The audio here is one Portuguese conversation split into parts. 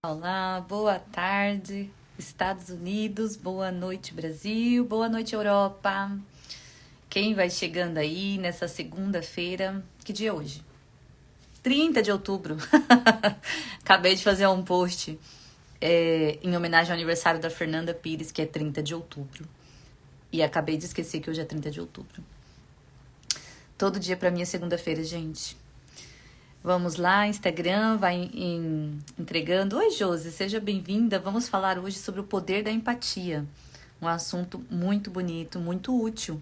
Olá, boa tarde, Estados Unidos, boa noite, Brasil, boa noite, Europa. Quem vai chegando aí nessa segunda-feira? Que dia é hoje? 30 de outubro. Acabei de fazer um post em homenagem ao aniversário da Fernanda Pires, que é 30 de outubro. E acabei de esquecer que hoje é 30 de outubro. Todo dia pra mim é segunda-feira, gente. Vamos lá, Instagram vai entregando. Oi, Josi, seja bem-vinda. Vamos falar hoje sobre o poder da empatia. Um assunto muito bonito, muito útil,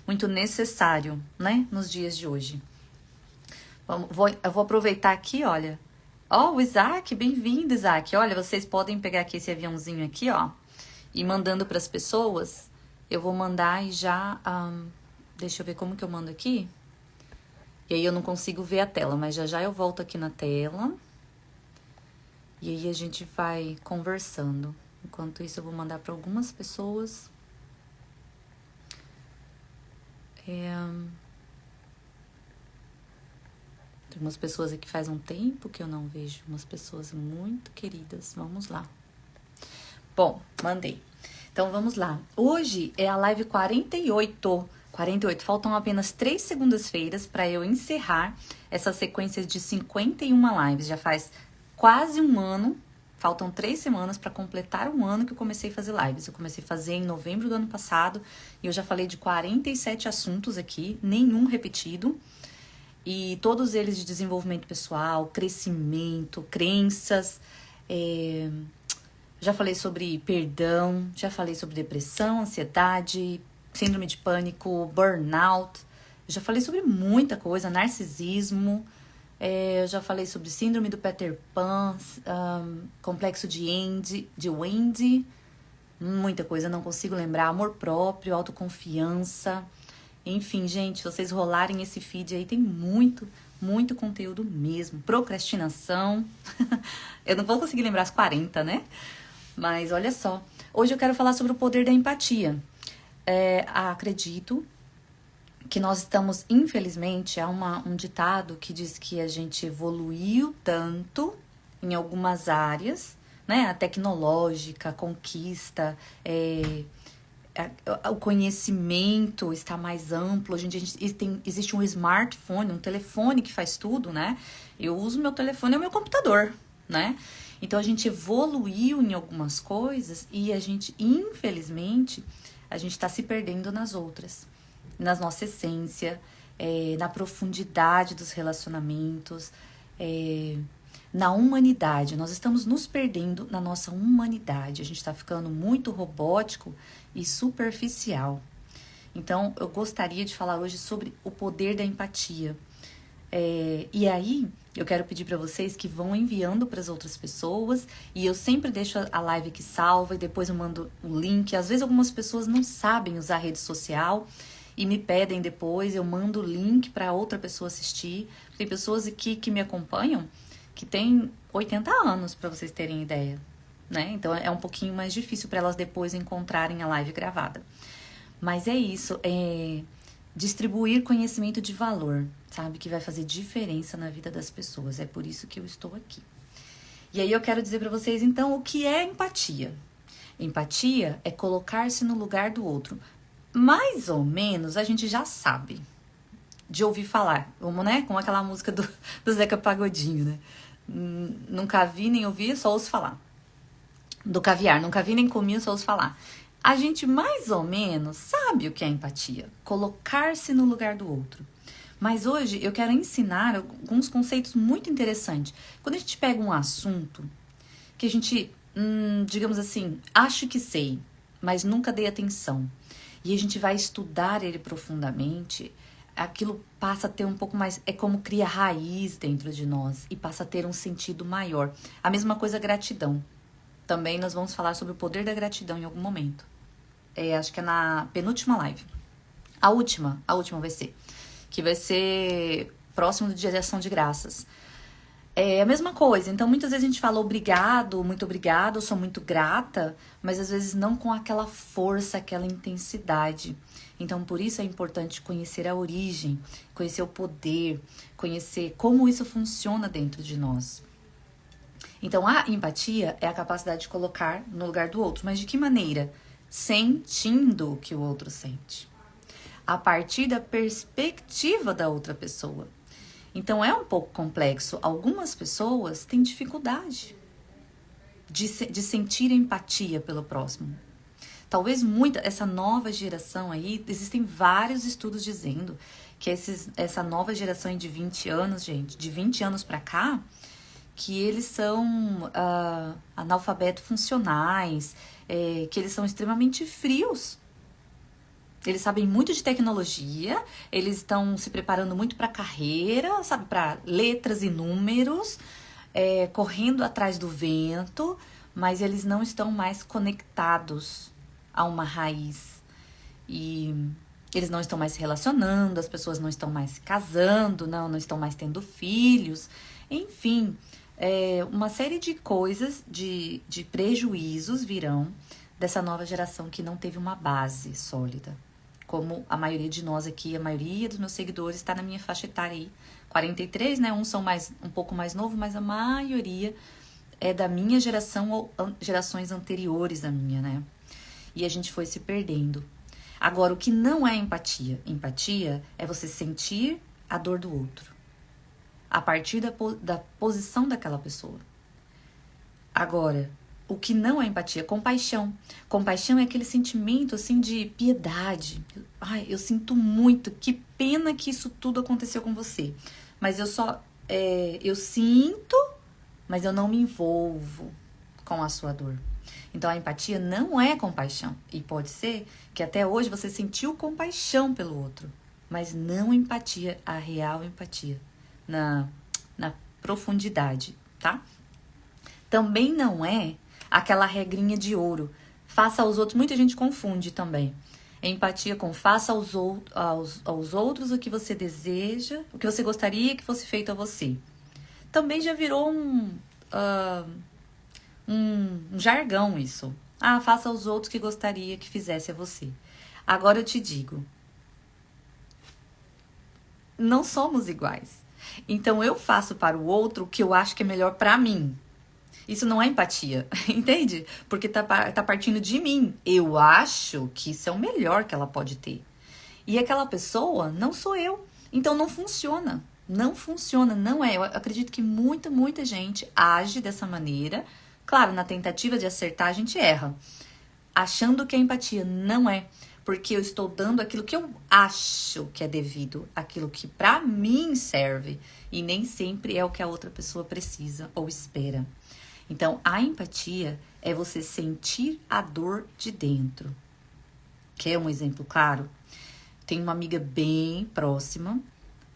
muito necessário, né, nos dias de hoje. Eu vou aproveitar aqui, olha. Ó, o Isaac, bem-vindo, Isaac. Olha, vocês podem pegar aqui esse aviãozinho aqui, ó, e mandando para as pessoas. Eu vou mandar e já... deixa eu ver como que eu mando aqui. E aí eu não consigo ver a tela, mas já já eu volto aqui na tela. E aí a gente vai conversando. Enquanto isso eu vou mandar para algumas pessoas. Tem umas pessoas aqui faz um tempo que eu não vejo. Umas pessoas muito queridas. Vamos lá. Bom, mandei. Então vamos lá. Hoje é a live 48. 48. Faltam apenas 3 segundas-feiras para eu encerrar essa sequência de 51 lives. Já faz quase um ano. Faltam 3 semanas para completar um ano que eu comecei a fazer lives. Eu comecei a fazer em novembro do ano passado e eu já falei de 47 assuntos aqui, nenhum repetido. E todos eles de desenvolvimento pessoal, crescimento, crenças. Já falei sobre perdão, já falei sobre depressão, ansiedade, síndrome de pânico, burnout. Eu já falei sobre muita coisa, narcisismo. Eu já falei sobre síndrome do Peter Pan, complexo de Wendy. Muita coisa, não consigo lembrar. Amor próprio, autoconfiança. Enfim, gente, se vocês rolarem esse feed aí, tem muito conteúdo mesmo. Procrastinação. Eu não vou conseguir lembrar as 40, né? Mas olha só. Hoje eu quero falar sobre o poder da empatia. Acredito que nós estamos, infelizmente, há um ditado que diz que a gente evoluiu tanto em algumas áreas, né? A tecnológica, a conquista, o conhecimento está mais amplo. Hoje em dia existe um smartphone, um telefone que faz tudo, né? Eu uso meu telefone, é o meu computador, né? Então a gente evoluiu em algumas coisas e a gente, infelizmente, a gente está se perdendo nas outras, na nossa essência, na profundidade dos relacionamentos, na humanidade. Nós estamos nos perdendo na nossa humanidade. A gente está ficando muito robótico e superficial. Então, eu gostaria de falar hoje sobre o poder da empatia. E aí, eu quero pedir para vocês que vão enviando para as outras pessoas. E eu sempre deixo a live aqui salva e depois eu mando o link. Às vezes, algumas pessoas não sabem usar a rede social e me pedem depois. Eu mando o link para outra pessoa assistir. Tem pessoas aqui que me acompanham que têm 80 anos, para vocês terem ideia, né? Então é um pouquinho mais difícil para elas depois encontrarem a live gravada. Mas é isso, distribuir conhecimento de valor, sabe? Que vai fazer diferença na vida das pessoas. É por isso que eu estou aqui. E aí eu quero dizer para vocês, então, o que é empatia? Empatia é colocar-se no lugar do outro. Mais ou menos a gente já sabe de ouvir falar, né? Como aquela música do Zeca Pagodinho, né? Nunca vi nem ouvi, só ouço falar. Do caviar, nunca vi nem comi, só ouço falar. A gente mais ou menos sabe o que é empatia, colocar-se no lugar do outro. Mas hoje eu quero ensinar alguns conceitos muito interessantes. Quando a gente pega um assunto que a gente, digamos assim, acho que sei, mas nunca dei atenção, e a gente vai estudar ele profundamente, aquilo passa a ter um pouco mais, é como cria raiz dentro de nós e passa a ter um sentido maior. A mesma coisa gratidão. Também nós vamos falar sobre o poder da gratidão em algum momento. Acho que é na penúltima live. A última vai ser. Que vai ser próximo do Dia de Ação de Graças. É a mesma coisa. Então, muitas vezes a gente fala obrigado, muito obrigado, eu sou muito grata, mas às vezes não com aquela força, aquela intensidade. Então, por isso é importante conhecer a origem, conhecer o poder, conhecer como isso funciona dentro de nós. Então, a empatia é a capacidade de colocar no lugar do outro. Mas de que maneira? Sentindo o que o outro sente. A partir da perspectiva da outra pessoa. Então, é um pouco complexo. Algumas pessoas têm dificuldade de sentir empatia pelo próximo. Talvez essa nova geração aí, existem vários estudos dizendo que essa nova geração de 20 anos, gente, de 20 anos pra cá, que eles são analfabetos funcionais, que eles são extremamente frios. Eles sabem muito de tecnologia, eles estão se preparando muito para carreira, sabe, para letras e números, correndo atrás do vento, mas eles não estão mais conectados a uma raiz. E eles não estão mais se relacionando, as pessoas não estão mais se casando, não estão mais tendo filhos. Enfim, uma série de coisas, de prejuízos virão dessa nova geração que não teve uma base sólida. Como a maioria de nós aqui, a maioria dos meus seguidores está na minha faixa etária aí. 43, né? Uns são um pouco mais novos, mas a maioria é da minha geração ou gerações anteriores à minha, né? E a gente foi se perdendo. Agora, o que não é empatia? Empatia é você sentir a dor do outro. A partir da posição daquela pessoa. Agora, o que não é empatia? Compaixão. Compaixão é aquele sentimento, assim, de piedade. Ai, eu sinto muito. Que pena que isso tudo aconteceu com você. Mas eu sinto, mas eu não me envolvo com a sua dor. Então, a empatia não é compaixão. E pode ser que até hoje você sentiu compaixão pelo outro, mas não empatia, a real empatia, na profundidade, tá? Também não é aquela regrinha de ouro. Faça aos outros, muita gente confunde também. Empatia com faça aos outros o que você deseja, o que você gostaria que fosse feito a você. Também já virou um jargão isso. Faça aos outros o que gostaria que fizesse a você. Agora eu te digo, não somos iguais. Então eu faço para o outro o que eu acho que é melhor para mim. Isso não é empatia, entende? Porque tá partindo de mim. Eu acho que isso é o melhor que ela pode ter. E aquela pessoa não sou eu. Então não funciona. Não funciona, não é. Eu acredito que muita gente age dessa maneira. Claro, na tentativa de acertar a gente erra. Achando que é empatia. Não é. Porque eu estou dando aquilo que eu acho que é devido. Aquilo que pra mim serve. E nem sempre é o que a outra pessoa precisa ou espera. Então, a empatia é você sentir a dor de dentro. Quer um exemplo claro? Tem uma amiga bem próxima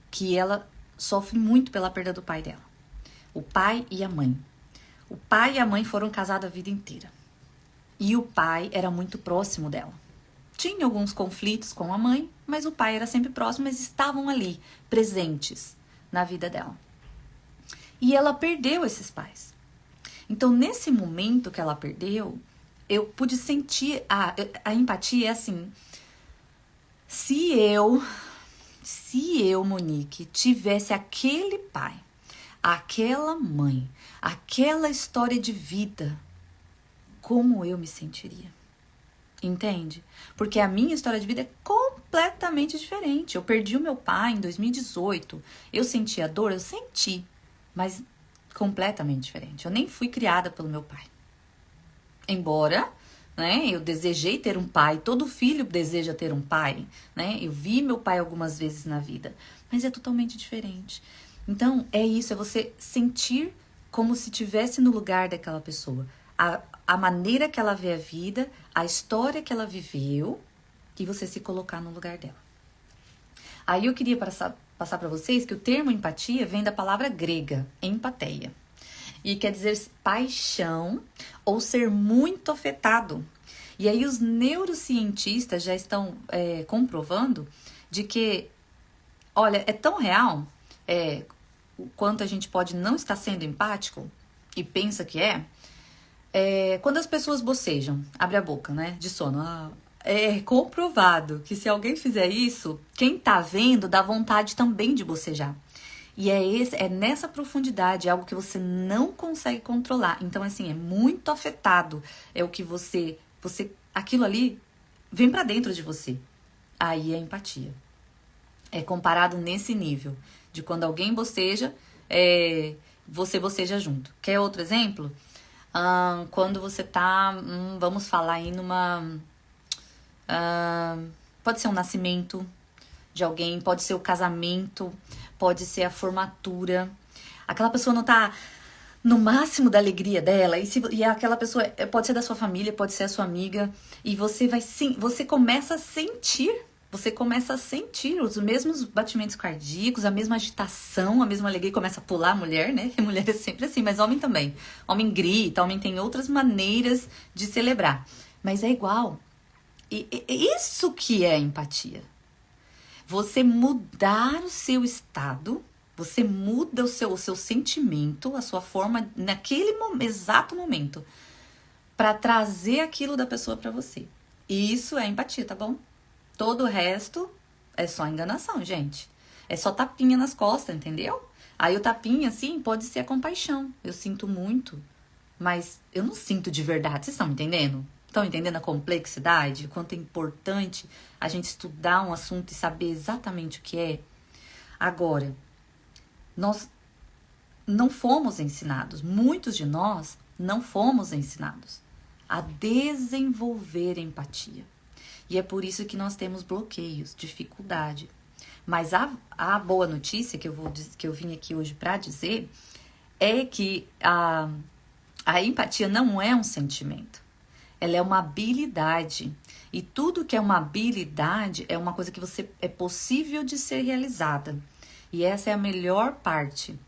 que ela sofre muito pela perda do pai dela. O pai e a mãe. O pai e a mãe foram casados a vida inteira. E o pai era muito próximo dela. Tinha alguns conflitos com a mãe, mas o pai era sempre próximo, mas estavam ali, presentes na vida dela. E ela perdeu esses pais. Então, nesse momento que ela perdeu, eu pude sentir a empatia é assim. Se eu, Monique, tivesse aquele pai, aquela mãe, aquela história de vida, como eu me sentiria? Entende? Porque a minha história de vida é completamente diferente. Eu perdi o meu pai em 2018. Eu senti a dor? Eu senti. Mas completamente diferente. Eu nem fui criada pelo meu pai. Embora, né, eu desejei ter um pai. Todo filho deseja ter um pai, né? Eu vi meu pai algumas vezes na vida. Mas é totalmente diferente. Então, é isso. É você sentir como se estivesse no lugar daquela pessoa. A maneira que ela vê a vida, a história que ela viveu, e você se colocar no lugar dela. Aí eu queria passar para vocês que o termo empatia vem da palavra grega, empateia. E quer dizer paixão ou ser muito afetado. E aí os neurocientistas já estão comprovando de que, olha, é tão real o quanto a gente pode não estar sendo empático e pensa que quando as pessoas bocejam, abre a boca, né, de sono. É comprovado que se alguém fizer isso, quem tá vendo dá vontade também de bocejar. E é nessa profundidade, é algo que você não consegue controlar. Então, assim, é muito afetado. É o que aquilo ali vem pra dentro de você. Aí é empatia. É comparado nesse nível. De quando alguém boceja, você boceja junto. Quer outro exemplo? Quando você tá, vamos falar aí pode ser um nascimento de alguém, pode ser o casamento, pode ser a formatura. Aquela pessoa não tá no máximo da alegria dela, e aquela pessoa pode ser da sua família, pode ser a sua amiga, e você começa a sentir os mesmos batimentos cardíacos, a mesma agitação, a mesma alegria, começa a pular a mulher, né? A mulher é sempre assim, mas homem também. Homem grita, homem tem outras maneiras de celebrar, mas é igual. Isso que é empatia. Você mudar o seu estado, você muda o seu sentimento, a sua forma, naquele exato momento, para trazer aquilo da pessoa para você. E isso é empatia, tá bom? Todo o resto é só enganação, gente. É só tapinha nas costas, entendeu? Aí o tapinha, assim, pode ser a compaixão. Eu sinto muito, mas eu não sinto de verdade. Vocês estão me entendendo? Estão entendendo a complexidade? Quanto é importante a gente estudar um assunto e saber exatamente o que é? Agora, nós não fomos ensinados, muitos de nós não fomos ensinados a desenvolver empatia. E é por isso que nós temos bloqueios, dificuldade. Mas a boa notícia que eu vim aqui hoje para dizer é que a empatia não é um sentimento. Ela é uma habilidade. E tudo que é uma habilidade é uma coisa que é possível de ser realizada. E essa é a melhor parte.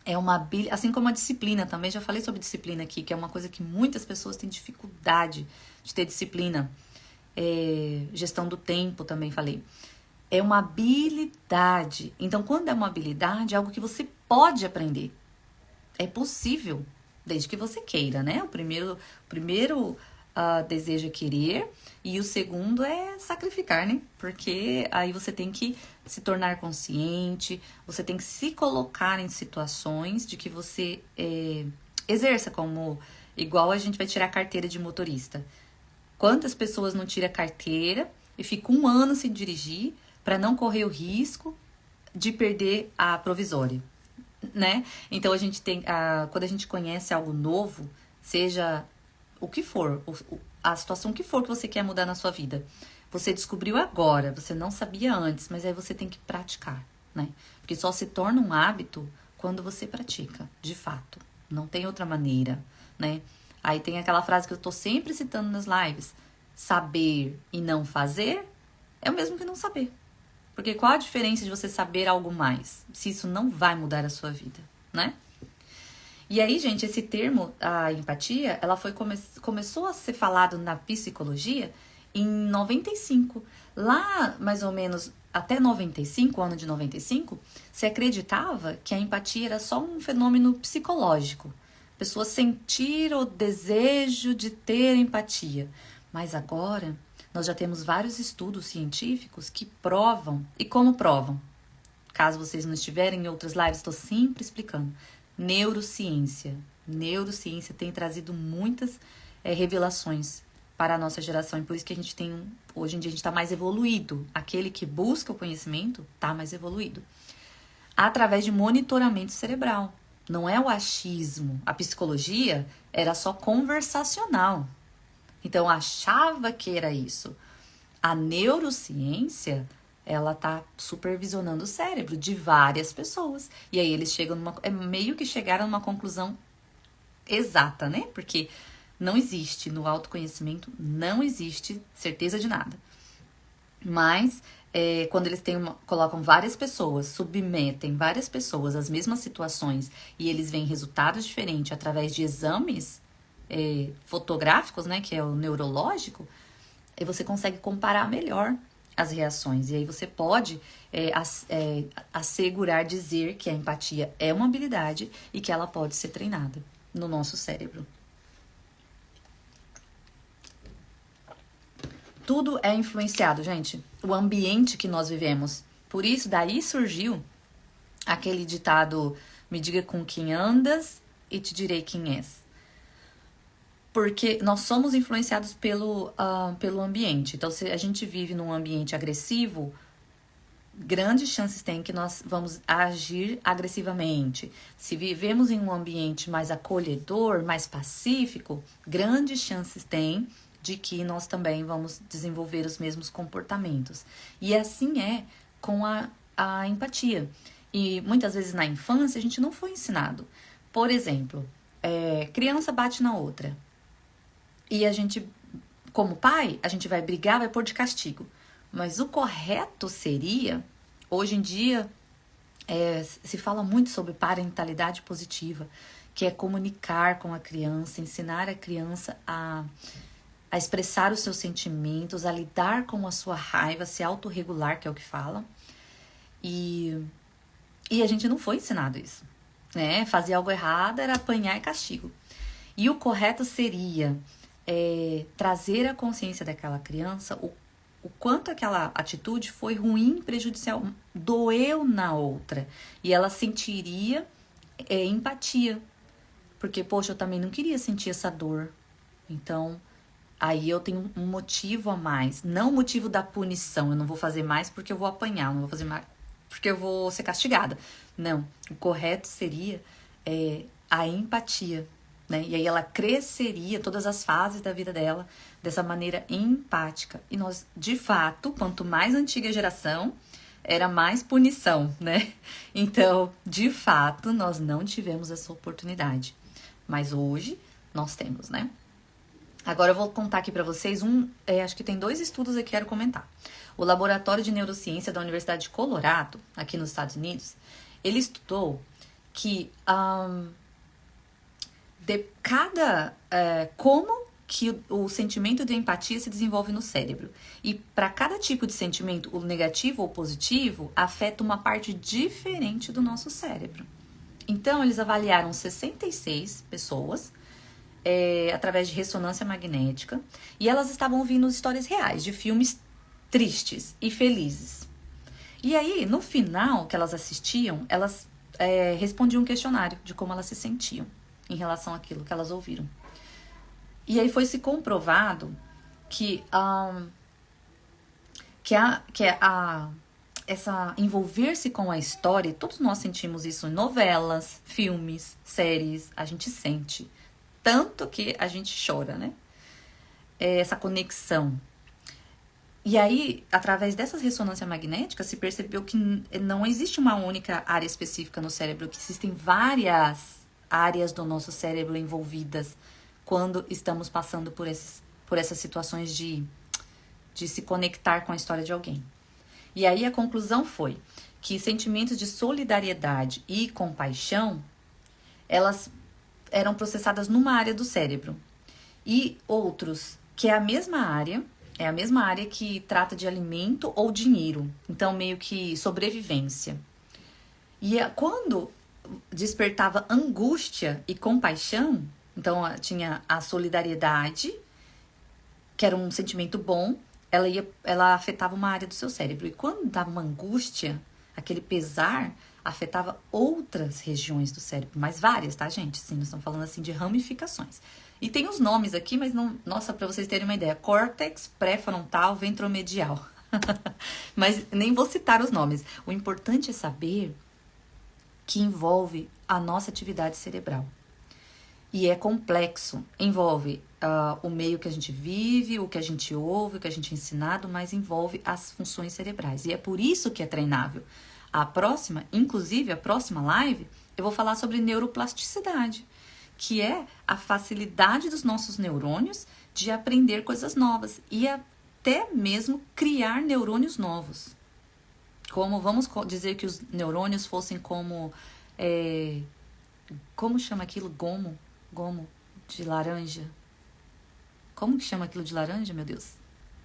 É uma habilidade, assim como a disciplina também, já falei sobre disciplina aqui, que é uma coisa que muitas pessoas têm dificuldade de ter disciplina. Gestão do tempo também falei. É uma habilidade. Então, quando é uma habilidade, é algo que você pode aprender. É possível, desde que você queira, né? O primeiro desejo é querer e o segundo é sacrificar, né? Porque aí você tem que se tornar consciente, você tem que se colocar em situações de que você exerça como... Igual a gente vai tirar a carteira de motorista. Quantas pessoas não tiram a carteira e ficam 1 ano sem dirigir para não correr o risco de perder a provisória, né? Então a gente tem, quando a gente conhece algo novo, seja o que for, a situação que for que você quer mudar na sua vida, você descobriu agora, você não sabia antes, mas aí você tem que praticar, né? Porque só se torna um hábito quando você pratica, de fato. Não tem outra maneira, né? Aí tem aquela frase que eu tô sempre citando nas lives: saber e não fazer é o mesmo que não saber. Porque qual a diferença de você saber algo mais, se isso não vai mudar a sua vida, né? E aí, gente, esse termo, a empatia, ela começou a ser falado na psicologia em 95. Lá, mais ou menos, até 95, ano de 95, se acreditava que a empatia era só um fenômeno psicológico. A pessoa sentir o desejo de ter empatia. Mas agora, nós já temos vários estudos científicos que provam. E como provam? Caso vocês não estiverem em outras lives, estou sempre explicando. Neurociência. Neurociência tem trazido muitas revelações para a nossa geração. E por isso que a gente tem, hoje em dia, a gente está mais evoluído. Aquele que busca o conhecimento está mais evoluído. Através de monitoramento cerebral. Não é o achismo. A psicologia era só conversacional. Então, achava que era isso. A neurociência, ela tá supervisionando o cérebro de várias pessoas. E aí eles chegam meio que chegaram numa conclusão exata, né? Porque não existe, no autoconhecimento, não existe certeza de nada. Mas, quando eles colocam várias pessoas, submetem várias pessoas às mesmas situações e eles veem resultados diferentes através de exames fotográficos, né, que é o neurológico, aí você consegue comparar melhor as reações. E aí você pode assegurar, dizer que a empatia é uma habilidade e que ela pode ser treinada no nosso cérebro. Tudo é influenciado, gente. O ambiente que nós vivemos. Por isso, daí surgiu aquele ditado, me diga com quem andas e te direi quem és. Porque nós somos influenciados pelo ambiente. Então, se a gente vive num ambiente agressivo, grandes chances tem que nós vamos agir agressivamente. Se vivemos em um ambiente mais acolhedor, mais pacífico, grandes chances tem de que nós também vamos desenvolver os mesmos comportamentos. E assim é com a empatia. E muitas vezes na infância a gente não foi ensinado. Por exemplo, criança bate na outra. E a gente, como pai, a gente vai brigar, vai pôr de castigo. Mas o correto seria, hoje em dia, se fala muito sobre parentalidade positiva, que é comunicar com a criança, ensinar a criança a expressar os seus sentimentos, a lidar com a sua raiva, se autorregular, que é o que fala. E a gente não foi ensinado isso, né? Fazer algo errado era apanhar e castigo. E o correto seria trazer a consciência daquela criança o quanto aquela atitude foi ruim, prejudicial, doeu na outra. E ela sentiria empatia. Porque, poxa, eu também não queria sentir essa dor. Então, aí eu tenho um motivo a mais. Não o motivo da punição. Eu não vou fazer mais porque eu vou apanhar. Eu não vou fazer mais porque eu vou ser castigada. Não. O correto seria a empatia. Né? E aí ela cresceria todas as fases da vida dela dessa maneira empática. E nós, de fato, quanto mais antiga a geração, era mais punição, né? Então, de fato, nós não tivemos essa oportunidade. Mas hoje, nós temos, né? Agora eu vou contar aqui pra vocês acho que tem 2 estudos que eu quero comentar. O Laboratório de Neurociência da Universidade de Colorado, aqui nos Estados Unidos, ele estudou que como que o sentimento de empatia se desenvolve no cérebro. E para cada tipo de sentimento, o negativo ou positivo, afeta uma parte diferente do nosso cérebro. Então, eles avaliaram 66 pessoas através de ressonância magnética e elas estavam ouvindo histórias reais de filmes tristes e felizes. E aí, no final que elas assistiam, elas respondiam um questionário de como elas se sentiam em relação àquilo que elas ouviram. E aí foi se comprovado que essa envolver-se com a história, todos nós sentimos isso em novelas, filmes, séries, a gente sente. Tanto que a gente chora, né? Essa conexão. E aí, através dessas ressonâncias magnéticas, se percebeu que não existe uma única área específica no cérebro, que existem várias áreas do nosso cérebro envolvidas quando estamos passando por essas situações de se conectar com a história de alguém. E aí a conclusão foi que sentimentos de solidariedade e compaixão, elas eram processadas numa área do cérebro. E outros, que é a mesma área que trata de alimento ou dinheiro. Então, meio que sobrevivência. E quando despertava angústia e compaixão, então tinha a solidariedade, que era um sentimento bom, ela afetava uma área do seu cérebro. E quando dava uma angústia, aquele pesar afetava outras regiões do cérebro, mas várias, tá, gente? Sim, nós estamos falando assim de ramificações. E tem os nomes aqui, mas não, nossa, para vocês terem uma ideia, córtex, pré-frontal, ventromedial. Mas nem vou citar os nomes. O importante é saber que envolve a nossa atividade cerebral. E é complexo, envolve o meio que a gente vive, o que a gente ouve, o que a gente é ensinado, mas envolve as funções cerebrais. E é por isso que é treinável. Inclusive a próxima live, eu vou falar sobre neuroplasticidade, que é a facilidade dos nossos neurônios de aprender coisas novas e até mesmo criar neurônios novos. Como, vamos dizer que os neurônios fossem como, como chama aquilo? Gomo de laranja. Como que chama aquilo de laranja, meu Deus?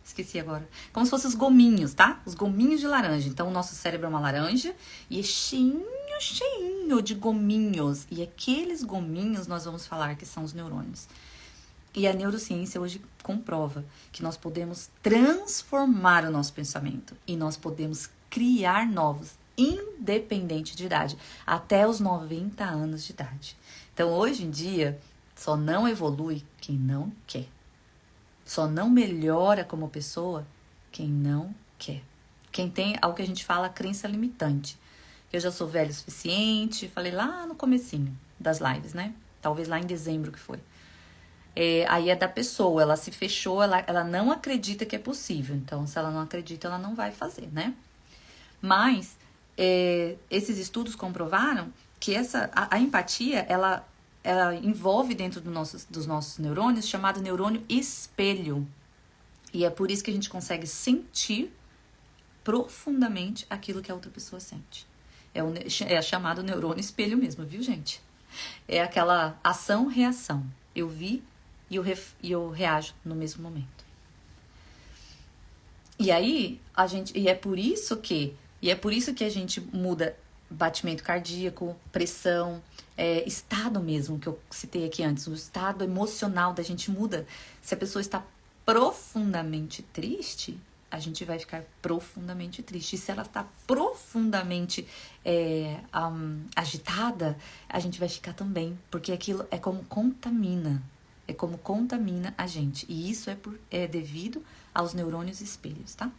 Esqueci agora. Como se fossem os gominhos, tá? Os gominhos de laranja. Então, o nosso cérebro é uma laranja e é cheinho de gominhos. E aqueles gominhos nós vamos falar que são os neurônios. E a neurociência hoje comprova que nós podemos transformar o nosso pensamento. E nós podemos criar novos. independente de idade, até os 90 anos de idade. Então, hoje em dia, só não evolui quem não quer. Só não melhora como pessoa quem não quer. Quem tem algo que a gente fala crença limitante. Eu já sou velho o suficiente, falei lá no comecinho das lives, né? Talvez lá em dezembro que foi. Aí é da pessoa, ela se fechou, ela não acredita que é possível. Então, se ela não acredita, ela não vai fazer, né? Mas, esses estudos comprovaram que a empatia, ela envolve dentro dos nossos neurônios, chamado neurônio espelho. E é por isso que a gente consegue sentir profundamente aquilo que a outra pessoa sente. É chamado neurônio espelho mesmo, viu, gente? É aquela ação-reação. Eu vi e eu reajo no mesmo momento. E aí, é por isso que a gente muda batimento cardíaco, pressão, estado mesmo, que eu citei aqui antes, o estado emocional da gente muda. Se a pessoa está profundamente triste, a gente vai ficar profundamente triste. E se ela está profundamente agitada, a gente vai ficar também, porque aquilo é como contamina. É como contamina a gente. E isso é devido aos neurônios espelhos, tá?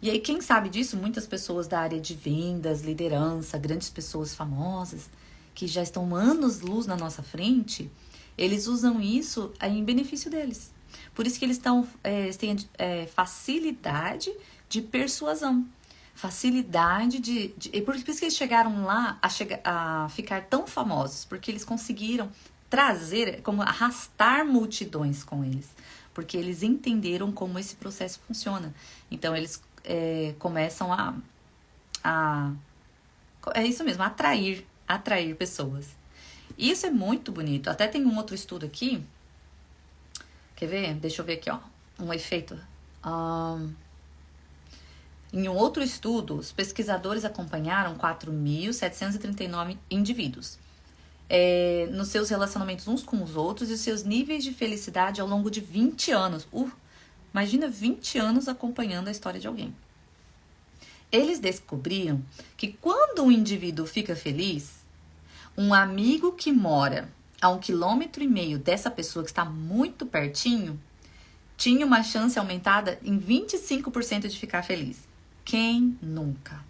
E aí, quem sabe disso? Muitas pessoas da área de vendas, liderança, grandes pessoas famosas, que já estão anos-luz na nossa frente, eles usam isso em benefício deles. Por isso que eles têm facilidade de persuasão. Facilidade e por isso que eles chegaram lá a ficar tão famosos, porque eles conseguiram trazer, como arrastar multidões com eles, porque eles entenderam como esse processo funciona. Então, eles começam é isso mesmo, atrair pessoas. Isso é muito bonito. Até tem um outro estudo aqui, quer ver? Deixa eu ver aqui, ó, um efeito. Em um outro estudo, os pesquisadores acompanharam 4.739 indivíduos nos seus relacionamentos uns com os outros e os seus níveis de felicidade ao longo de 20 anos. Imagina 20 anos acompanhando a história de alguém. Eles descobriram que quando um indivíduo fica feliz, um amigo que mora a 1,5 km dessa pessoa que está muito pertinho, tinha uma chance aumentada em 25% de ficar feliz. Quem nunca?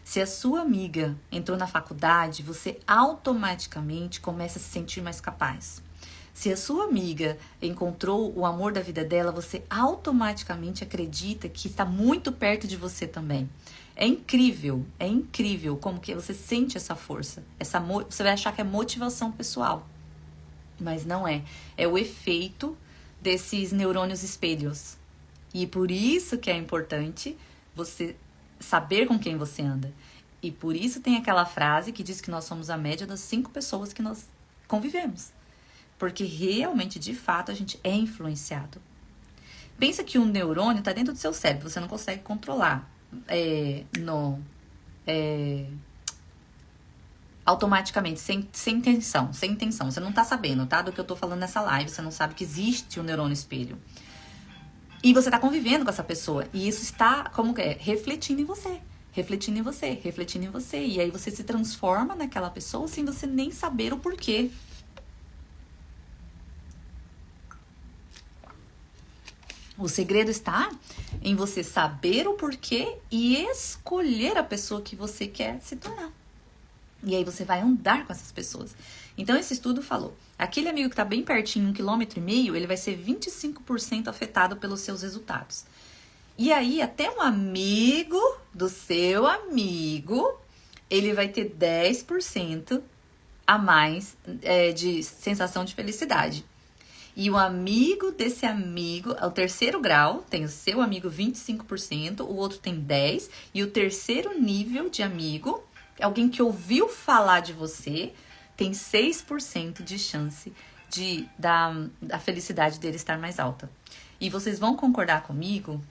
Se a sua amiga entrou na faculdade, você automaticamente começa a se sentir mais capaz. Se a sua amiga encontrou o amor da vida dela, você automaticamente acredita que está muito perto de você também. É incrível como que você sente essa força. Você vai achar que é motivação pessoal, mas não é. É o efeito desses neurônios espelhos. E por isso que é importante você saber com quem você anda. E por isso tem aquela frase que diz que nós somos a média das 5 pessoas que nós convivemos. Porque realmente, de fato, a gente é influenciado. Pensa que um neurônio está dentro do seu cérebro, você não consegue controlar automaticamente, sem intenção. Você não está sabendo, tá? Do que eu estou falando nessa live, você não sabe que existe um neurônio espelho. E você está convivendo com essa pessoa. E isso está, refletindo em você. Refletindo em você, refletindo em você. E aí você se transforma naquela pessoa sem você nem saber o porquê. O segredo está em você saber o porquê e escolher a pessoa que você quer se tornar. E aí você vai andar com essas pessoas. Então esse estudo falou, aquele amigo que está bem pertinho, 1,5 km, ele vai ser 25% afetado pelos seus resultados. E aí até um amigo do seu amigo, ele vai ter 10% a mais de sensação de felicidade. E o amigo desse amigo, o terceiro grau, tem o seu amigo 25%, o outro tem 10%, e o terceiro nível de amigo, alguém que ouviu falar de você, tem 6% de chance da felicidade dele estar mais alta. E vocês vão concordar comigo,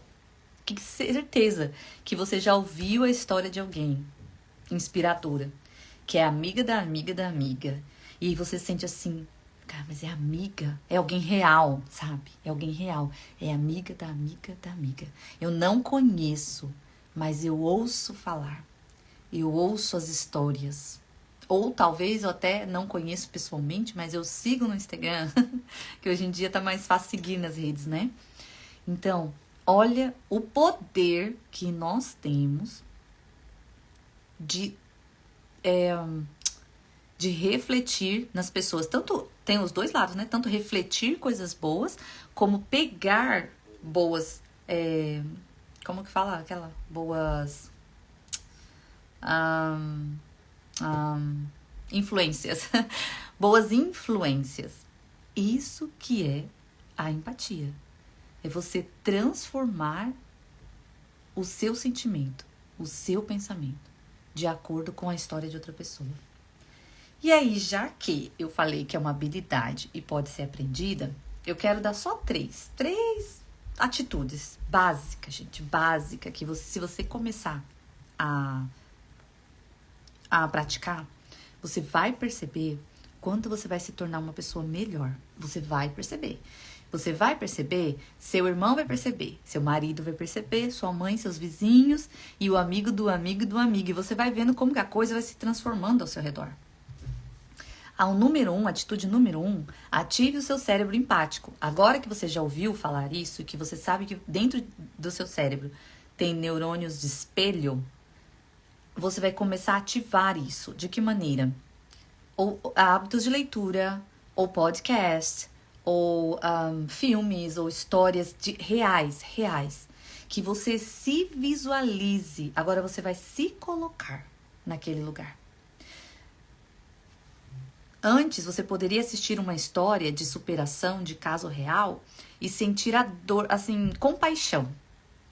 que certeza que você já ouviu a história de alguém inspiradora, que é amiga da amiga da amiga, e você sente assim, cara, mas é amiga, é alguém real, sabe? É alguém real, é amiga da amiga da amiga. Eu não conheço mas eu ouço falar, eu ouço as histórias. Ou talvez eu até não conheço pessoalmente, mas eu sigo no Instagram, que hoje em dia tá mais fácil seguir nas redes, né? Então, olha o poder que nós temos de, de refletir nas pessoas. Tanto tem os dois lados, né? Tanto refletir coisas boas, como pegar boas. Como que fala? Aquela boas. Influências. Boas influências. Isso que é a empatia. É você transformar o seu sentimento, o seu pensamento, de acordo com a história de outra pessoa. E aí, já que eu falei que é uma habilidade e pode ser aprendida, eu quero dar só três atitudes básicas, gente, básica, que você, se você começar a praticar, você vai perceber quanto você vai se tornar uma pessoa melhor. Você vai perceber. Você vai perceber, seu irmão vai perceber, seu marido vai perceber, sua mãe, seus vizinhos e o amigo do amigo do amigo. E você vai vendo como que a coisa vai se transformando ao seu redor. Atitude número 1, ative o seu cérebro empático. Agora que você já ouviu falar isso e que você sabe que dentro do seu cérebro tem neurônios de espelho, você vai começar a ativar isso. De que maneira? Ou hábitos de leitura, ou podcast, ou filmes, ou histórias reais. Que você se visualize. Agora você vai se colocar naquele lugar. Antes, você poderia assistir uma história de superação, de caso real, e sentir a dor, assim, compaixão.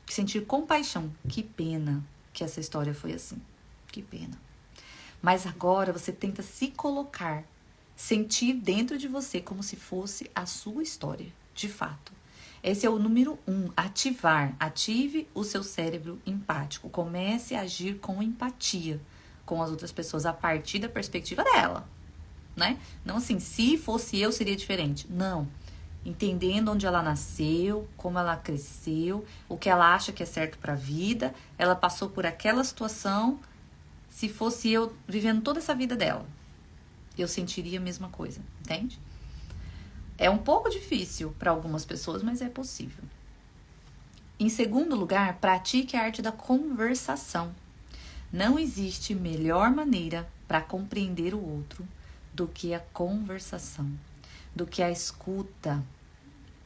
Sentir compaixão. Que pena que essa história foi assim. Que pena. Mas agora você tenta se colocar, sentir dentro de você como se fosse a sua história, de fato. Esse é o número 1, ativar. Ative o seu cérebro empático. Comece a agir com empatia com as outras pessoas a partir da perspectiva dela, né? Não assim, se fosse eu seria diferente. Não. Entendendo onde ela nasceu, como ela cresceu, o que ela acha que é certo para a vida, ela passou por aquela situação. Se fosse eu vivendo toda essa vida dela, eu sentiria a mesma coisa, entende? É um pouco difícil para algumas pessoas, mas é possível. Em segundo lugar, pratique a arte da conversação. Não existe melhor maneira para compreender o outro do que a conversação, do que a escuta,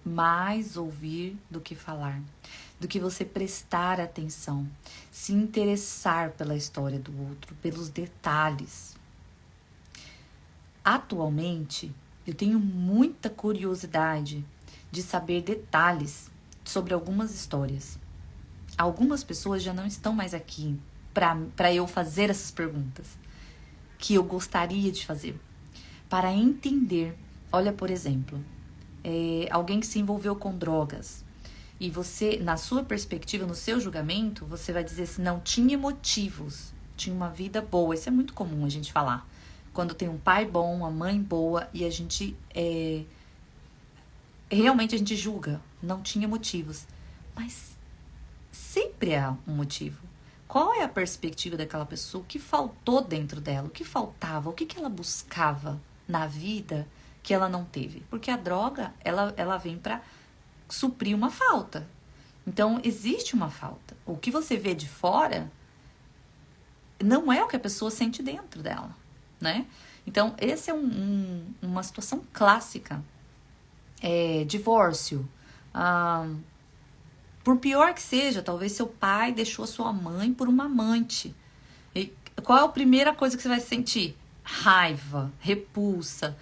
mais ouvir do que falar, do que você prestar atenção, se interessar pela história do outro, pelos detalhes. Atualmente, eu tenho muita curiosidade de saber detalhes sobre algumas histórias. Algumas pessoas já não estão mais aqui para eu fazer essas perguntas que eu gostaria de fazer, para entender. Olha, por exemplo, alguém que se envolveu com drogas, e você, na sua perspectiva, no seu julgamento, você vai dizer assim, não, tinha motivos, tinha uma vida boa. Isso é muito comum a gente falar. Quando tem um pai bom, uma mãe boa, e a gente, realmente a gente julga, não tinha motivos. Mas sempre há um motivo. Qual é a perspectiva daquela pessoa? O que faltou dentro dela? O que faltava? O que ela buscava na vida que ela não teve? Porque a droga, ela vem para suprir uma falta. Então, existe uma falta. O que você vê de fora não é o que a pessoa sente dentro dela, né? Então, esse é uma situação clássica. Divórcio. Por pior que seja, talvez seu pai deixou a sua mãe por uma amante. E qual é a primeira coisa que você vai sentir? Raiva, repulsa.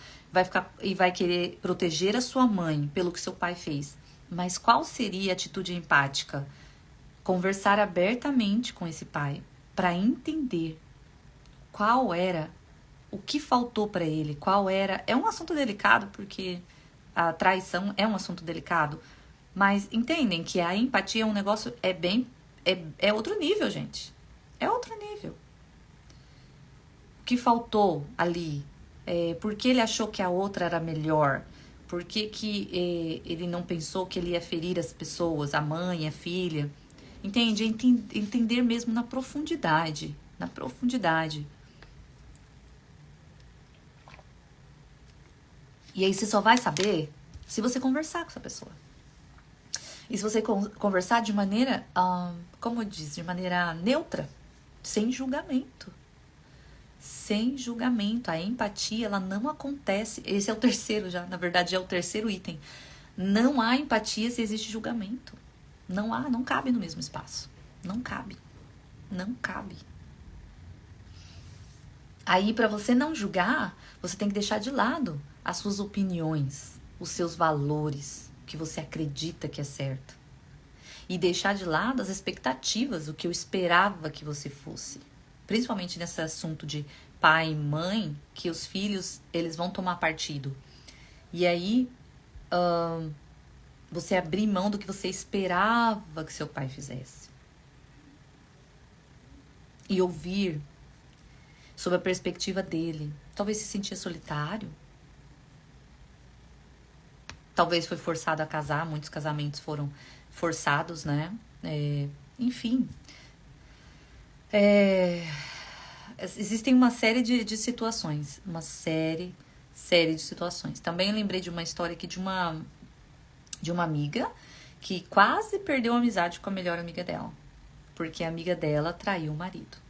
Vai querer proteger a sua mãe pelo que seu pai fez. Mas qual seria a atitude empática? Conversar abertamente com esse pai para entender qual era, o que faltou para ele, qual era. É um assunto delicado, porque a traição é um assunto delicado, mas entendem que a empatia é um negócio, é outro nível, gente. É outro nível. O que faltou ali? Por que ele achou que a outra era melhor? Por que ele não pensou que ele ia ferir as pessoas, a mãe, a filha? Entende? Entender mesmo na profundidade. Na profundidade. E aí você só vai saber se você conversar com essa pessoa. E se você conversar de maneira, como eu disse, de maneira neutra, sem julgamento. Sem julgamento. A empatia, ela não acontece. Esse é o terceiro já, na verdade é o terceiro item. Não há empatia se existe julgamento. Não cabe no mesmo espaço. Não cabe. Não cabe. Aí, para você não julgar, você tem que deixar de lado as suas opiniões, os seus valores, o que você acredita que é certo. E deixar de lado as expectativas, o que eu esperava que você fosse. Principalmente nesse assunto de pai e mãe, que os filhos, eles vão tomar partido. E aí, você abrir mão do que você esperava que seu pai fizesse. E ouvir sob a perspectiva dele. Talvez se sentia solitário. Talvez foi forçado a casar. Muitos casamentos foram forçados, né? Enfim. Existem uma série de situações. Uma série de situações. Também lembrei de uma história aqui de uma amiga que quase perdeu a amizade com a melhor amiga dela. Porque a amiga dela traiu o marido.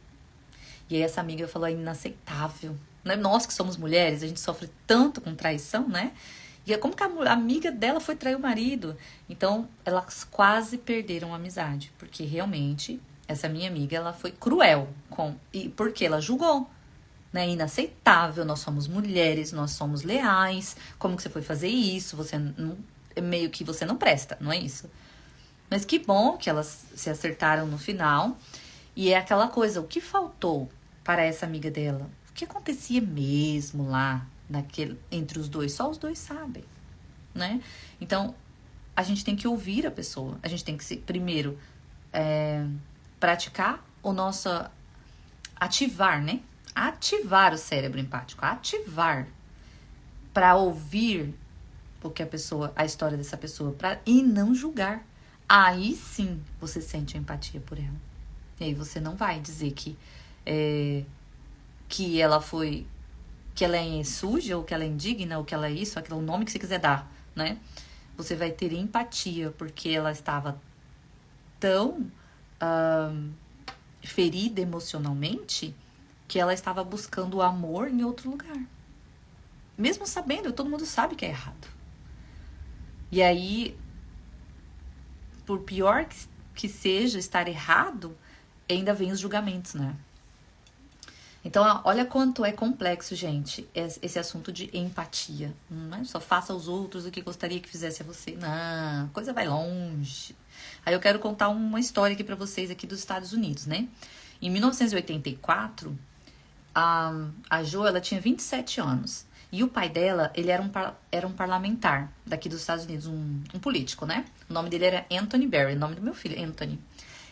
E aí essa amiga falou, é inaceitável. Nós que somos mulheres, a gente sofre tanto com traição, né? E é como que a amiga dela foi trair o marido. Então, elas quase perderam a amizade. Porque realmente, essa minha amiga, ela foi cruel. Porque ela julgou. Né? Inaceitável, nós somos mulheres, nós somos leais. Como que você foi fazer isso? Você não, meio que você não presta, não é isso? Mas que bom que elas se acertaram no final. E é aquela coisa, o que faltou para essa amiga dela? O que acontecia mesmo lá, entre os dois? Só os dois sabem, né? Então, a gente tem que ouvir a pessoa. A gente tem que, primeiro, praticar o nosso... Ativar, né? Ativar o cérebro empático. Ativar. Para ouvir a história dessa pessoa. E não julgar. Aí sim, você sente a empatia por ela. E aí você não vai dizer que ela é suja, ou que ela é indigna, ou que ela é isso, aquele nome que você quiser dar, né? Você vai ter empatia, porque ela estava tão ferida emocionalmente que ela estava buscando o amor em outro lugar. Mesmo sabendo, todo mundo sabe que é errado. E aí, por pior que seja estar errado, ainda vem os julgamentos, né? Então, olha quanto é complexo, gente, esse assunto de empatia. Não é só faça aos outros o que gostaria que fizesse a você. Não, a coisa vai longe. Aí eu quero contar uma história aqui pra vocês aqui dos Estados Unidos, né? Em 1984, a Jo, ela tinha 27 anos. E o pai dela, ele era um parlamentar daqui dos Estados Unidos, um político, né? O nome dele era Anthony Barry, o nome do meu filho, Anthony.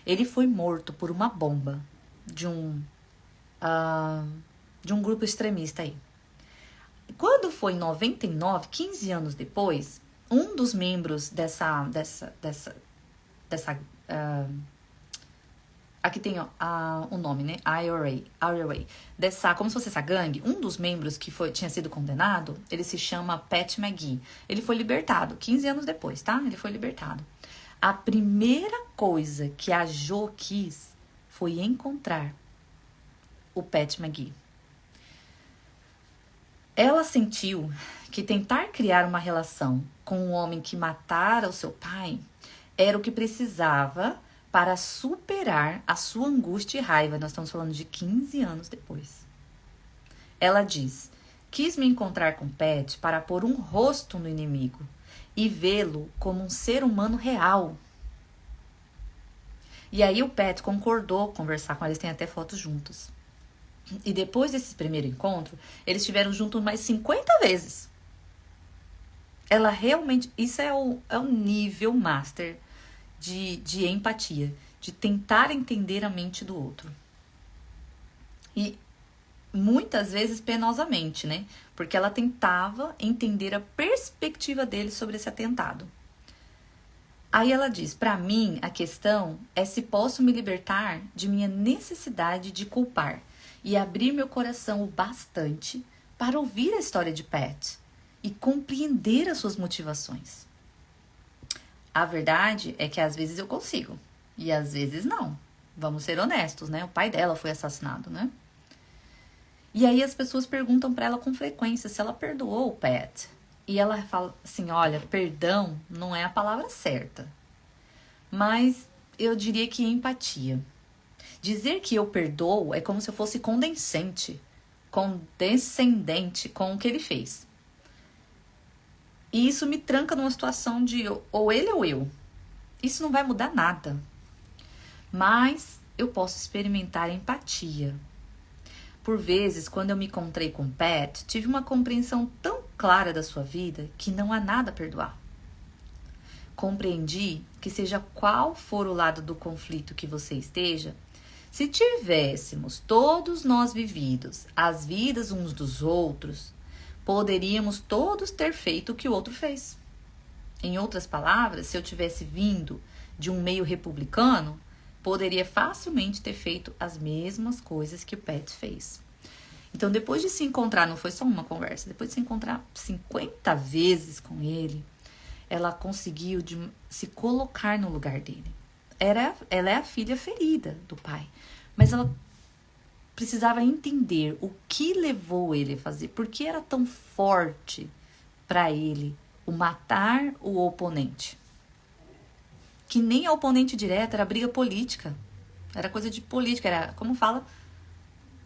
Ele foi morto por uma bomba de um grupo extremista aí. Quando foi em 99, 15 anos depois, um dos membros dessa aqui tem o nome, né? IRA. Como se fosse essa gangue, um dos membros que tinha sido condenado, ele se chama Pat McGee. Ele foi libertado 15 anos depois, tá? Ele foi libertado. A primeira coisa que a Jo quis foi encontrar o Pat McGee. Ela sentiu que tentar criar uma relação com um homem que matara o seu pai era o que precisava para superar a sua angústia e raiva. Nós estamos falando de 15 anos depois. Ela diz, quis me encontrar com Pat para pôr um rosto no inimigo e vê-lo como um ser humano real. E aí o Pat concordou conversar com ela, eles têm até fotos juntos. E depois desse primeiro encontro, eles estiveram juntos mais 50 vezes. Ela realmente... Isso é o nível master de empatia. De tentar entender a mente do outro. E muitas vezes penosamente, né? Porque ela tentava entender a perspectiva dele sobre esse atentado. Aí ela diz, pra mim, a questão é se posso me libertar de minha necessidade de culpar e abrir meu coração o bastante para ouvir a história de Pat e compreender as suas motivações. A verdade é que às vezes eu consigo e às vezes não. Vamos ser honestos, né? O pai dela foi assassinado, né? E aí as pessoas perguntam pra ela com frequência se ela perdoou o Pat. E ela fala assim, olha, perdão não é a palavra certa. Mas eu diria que empatia. Dizer que eu perdoo é como se eu fosse condescendente com o que ele fez. E isso me tranca numa situação de ou ele ou eu. Isso não vai mudar nada. Mas eu posso experimentar empatia. Por vezes, quando eu me encontrei com Pat, tive uma compreensão tão clara da sua vida que não há nada a perdoar. Compreendi que seja qual for o lado do conflito que você esteja, se tivéssemos todos nós vividos as vidas uns dos outros, poderíamos todos ter feito o que o outro fez. Em outras palavras, se eu tivesse vindo de um meio republicano, poderia facilmente ter feito as mesmas coisas que o Pat fez. Então, depois de se encontrar, não foi só uma conversa, depois de se encontrar 50 vezes com ele, ela conseguiu se colocar no lugar dele. Ela é a filha ferida do pai, mas ela precisava entender o que levou ele a fazer, por que era tão forte para ele o matar o oponente. Que nem a oponente direta, era briga política. Era coisa de política, era, como fala,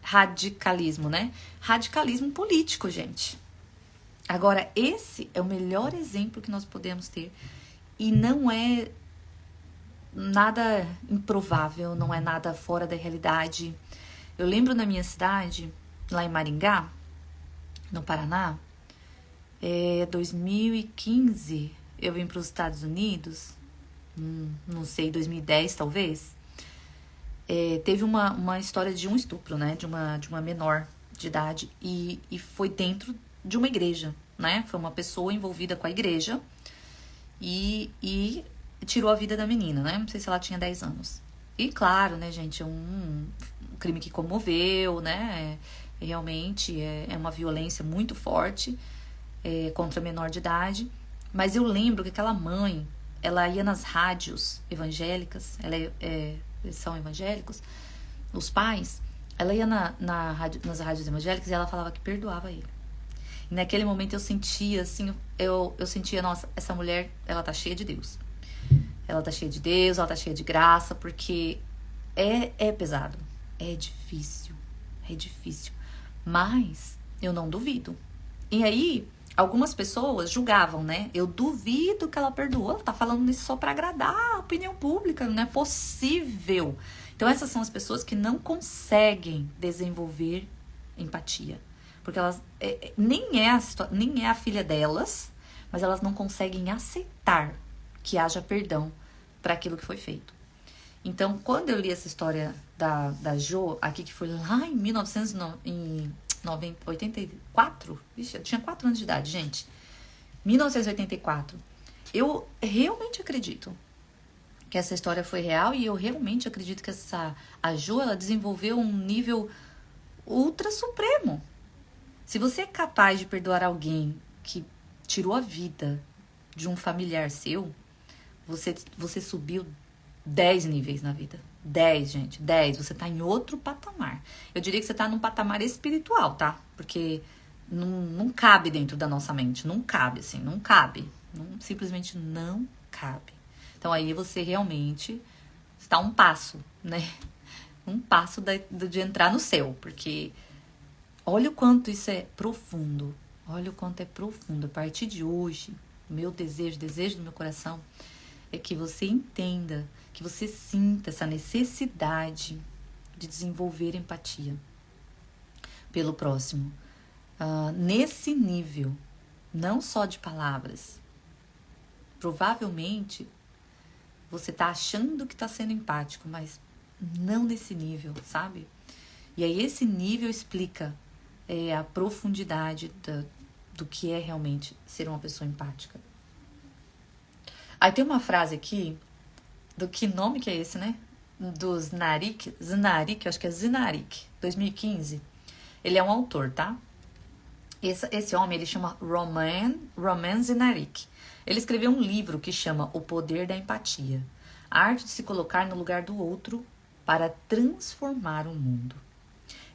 radicalismo, né? Radicalismo político, gente. Agora, esse é o melhor exemplo que nós podemos ter. E não é nada improvável, não é nada fora da realidade. Eu lembro na minha cidade, lá em Maringá, no Paraná, 2015, eu vim para os Estados Unidos, não sei, 2010 talvez, teve uma história de um estupro, né, de uma menor de idade, e foi dentro de uma igreja, né, foi uma pessoa envolvida com a igreja, e tirou a vida da menina, né, não sei se ela tinha 10 anos. E claro, né, gente, é um crime que comoveu, né, realmente é uma violência muito forte contra menor de idade, mas eu lembro que aquela mãe, ela ia nas rádios evangélicas, eles são evangélicos, os pais, ela ia nas rádios evangélicas e ela falava que perdoava ele. E naquele momento eu sentia, assim, eu sentia, nossa, essa mulher, ela tá cheia de Deus. Ela tá cheia de Deus, ela tá cheia de graça, porque é pesado, é difícil, mas eu não duvido. E aí, algumas pessoas julgavam, né? Eu duvido que ela perdoou, ela tá falando isso só pra agradar a opinião pública, não é possível. Então essas são as pessoas que não conseguem desenvolver empatia. Porque elas nem é a filha delas, mas elas não conseguem aceitar que haja perdão para aquilo que foi feito. Então, quando eu li essa história da Jo, aqui que foi lá em 1984, vixe, eu tinha 4 anos de idade, gente. 1984. Eu realmente acredito que essa história foi real e eu realmente acredito que a Jo, ela desenvolveu um nível ultra supremo. Se você é capaz de perdoar alguém que tirou a vida de um familiar seu, você subiu 10 níveis na vida. 10, gente. 10. Você tá em outro patamar. Eu diria que você tá num patamar espiritual, tá? Porque não cabe dentro da nossa mente. Não cabe, assim. Não cabe. Simplesmente não cabe. Então aí você realmente está um passo, né? Um passo de entrar no céu. Porque olha o quanto isso é profundo. Olha o quanto é profundo. A partir de hoje, o meu desejo do meu coração é que você entenda, que você sinta essa necessidade de desenvolver empatia pelo próximo. Nesse nível, não só de palavras. Provavelmente, você tá achando que tá sendo empático, mas não nesse nível, sabe? E aí esse nível explica a profundidade do que é realmente ser uma pessoa empática. Aí tem uma frase aqui, do que nome que é esse, né? Do Znarik, acho que é Znarik, 2015. Ele é um autor, tá? Esse homem, ele chama Roman Znarik. Ele escreveu um livro que chama O Poder da Empatia. A arte de se colocar no lugar do outro para transformar o mundo.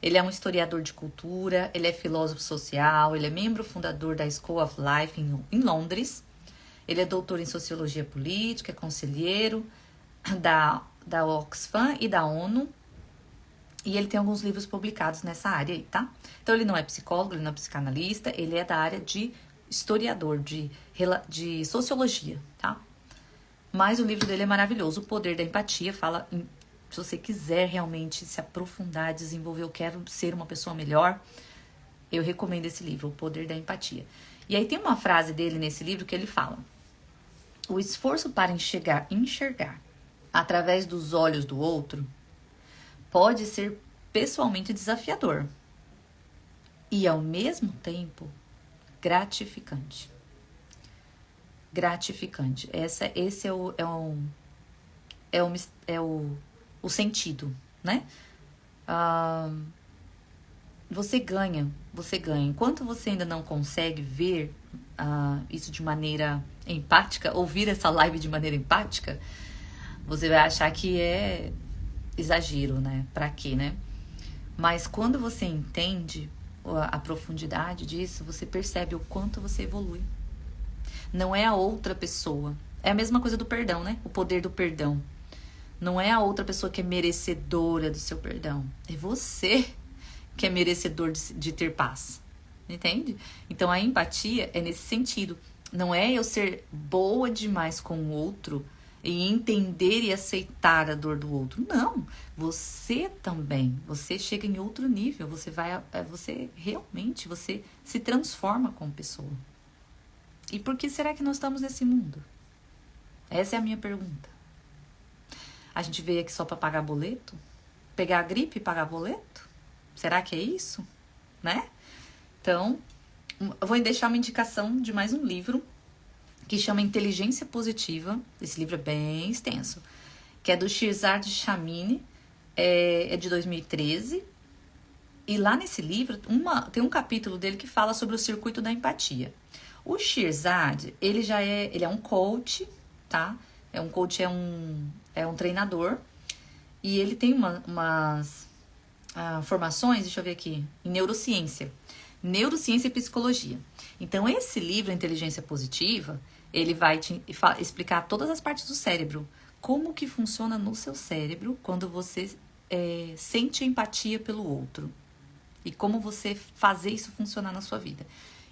Ele é um historiador de cultura, ele é filósofo social, ele é membro fundador da School of Life em Londres. Ele é doutor em sociologia política, é conselheiro da Oxfam e da ONU. E ele tem alguns livros publicados nessa área aí, tá? Então ele não é psicólogo, ele não é psicanalista, ele é da área de historiador, de sociologia, tá? Mas o livro dele é maravilhoso, O Poder da Empatia, fala, se você quiser realmente se aprofundar, desenvolver, eu quero ser uma pessoa melhor, eu recomendo esse livro, O Poder da Empatia. E aí tem uma frase dele nesse livro que ele fala: o esforço para enxergar através dos olhos do outro pode ser pessoalmente desafiador e, ao mesmo tempo, gratificante. Gratificante. Esse é o sentido, né? Você ganha. Enquanto você ainda não consegue ver isso de maneira empática, ouvir essa live de maneira empática, você vai achar que é exagero, né? Pra quê, né? Mas quando você entende a profundidade disso, você percebe o quanto você evolui. Não é a outra pessoa. É a mesma coisa do perdão, né? O poder do perdão. Não é a outra pessoa que é merecedora do seu perdão. É você que é merecedor de ter paz. Entende? Então a empatia é nesse sentido. Não é eu ser boa demais com o outro e entender e aceitar a dor do outro. Não, você também, você chega em outro nível, você realmente se transforma como pessoa. E por que será que nós estamos nesse mundo? Essa é a minha pergunta. A gente veio aqui só para pagar boleto? Pegar a gripe e pagar boleto? Será que é isso? Né? Então, eu vou deixar uma indicação de mais um livro que chama Inteligência Positiva. Esse livro é bem extenso, que é do Shirzad Chamine, é de 2013. E lá nesse livro tem um capítulo dele que fala sobre o circuito da empatia. O Shirzad, ele é um coach, tá? Um coach é um treinador, e ele tem umas formações, deixa eu ver aqui, em neurociência e psicologia. Então, esse livro, Inteligência Positiva, ele vai te explicar todas as partes do cérebro. Como que funciona no seu cérebro quando você sente empatia pelo outro. E como você fazer isso funcionar na sua vida.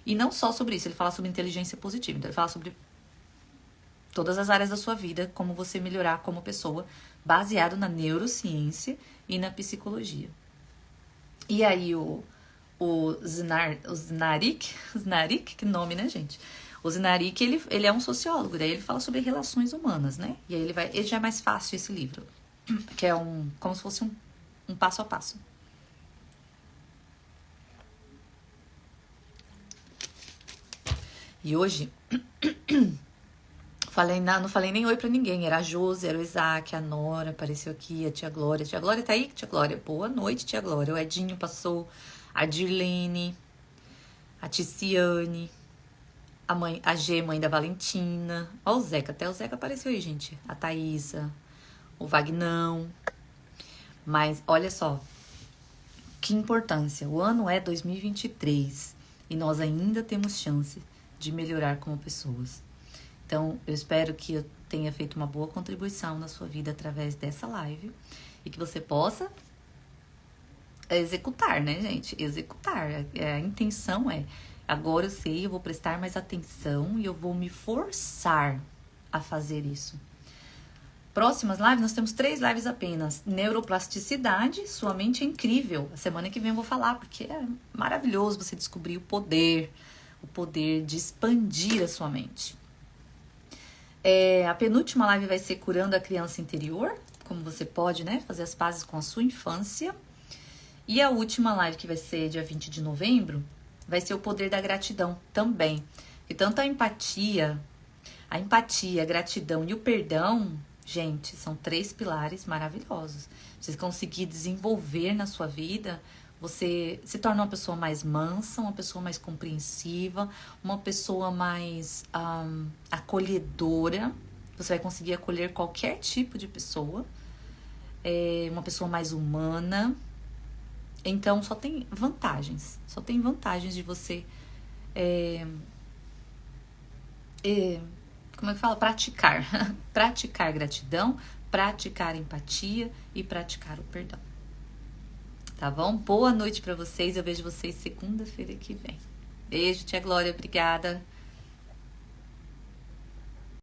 E não só sobre isso, ele fala sobre inteligência positiva. Então, ele fala sobre todas as áreas da sua vida, como você melhorar como pessoa, baseado na neurociência e na psicologia. E aí, o Znarik, que nome, né, gente? O Znarik, ele é um sociólogo, daí ele fala sobre relações humanas, né? E aí ele já é mais fácil esse livro, que é como se fosse um passo a passo. E hoje, não falei nem oi pra ninguém, era a Josi, era o Isaac, a Nora apareceu aqui, a tia Glória. Tia Glória tá aí? Tia Glória, boa noite, tia Glória. O Edinho passou, a Dirlene, a Ticiane, a G, mãe da Valentina. Ó o Zeca, até o Zeca apareceu aí, gente. A Thaísa, o Vagnão. Mas olha só, que importância. O ano é 2023 e nós ainda temos chance de melhorar como pessoas. Então, eu espero que eu tenha feito uma boa contribuição na sua vida através dessa live e que você possa executar, né, gente? Executar. A intenção é, agora eu sei, eu vou prestar mais atenção e eu vou me forçar a fazer isso. Próximas lives, nós temos 3 lives apenas. Neuroplasticidade, sua mente é incrível. A semana que vem eu vou falar, porque é maravilhoso você descobrir o poder de expandir a sua mente. A penúltima live vai ser Curando a Criança Interior, como você pode, né, fazer as pazes com a sua infância. E a última live, que vai ser dia 20 de novembro, vai ser o poder da gratidão também. E tanto a A empatia, a gratidão e o perdão, gente, são 3 pilares maravilhosos. Você conseguir desenvolver na sua vida, você se torna uma pessoa mais mansa, uma pessoa mais compreensiva, uma pessoa mais acolhedora. Você vai conseguir acolher qualquer tipo de pessoa. Uma pessoa mais humana. Então, só tem vantagens. Só tem vantagens de você... como é que fala? Praticar. Praticar gratidão, praticar empatia e praticar o perdão. Tá bom? Boa noite pra vocês. Eu vejo vocês segunda-feira que vem. Beijo, tia Glória. Obrigada.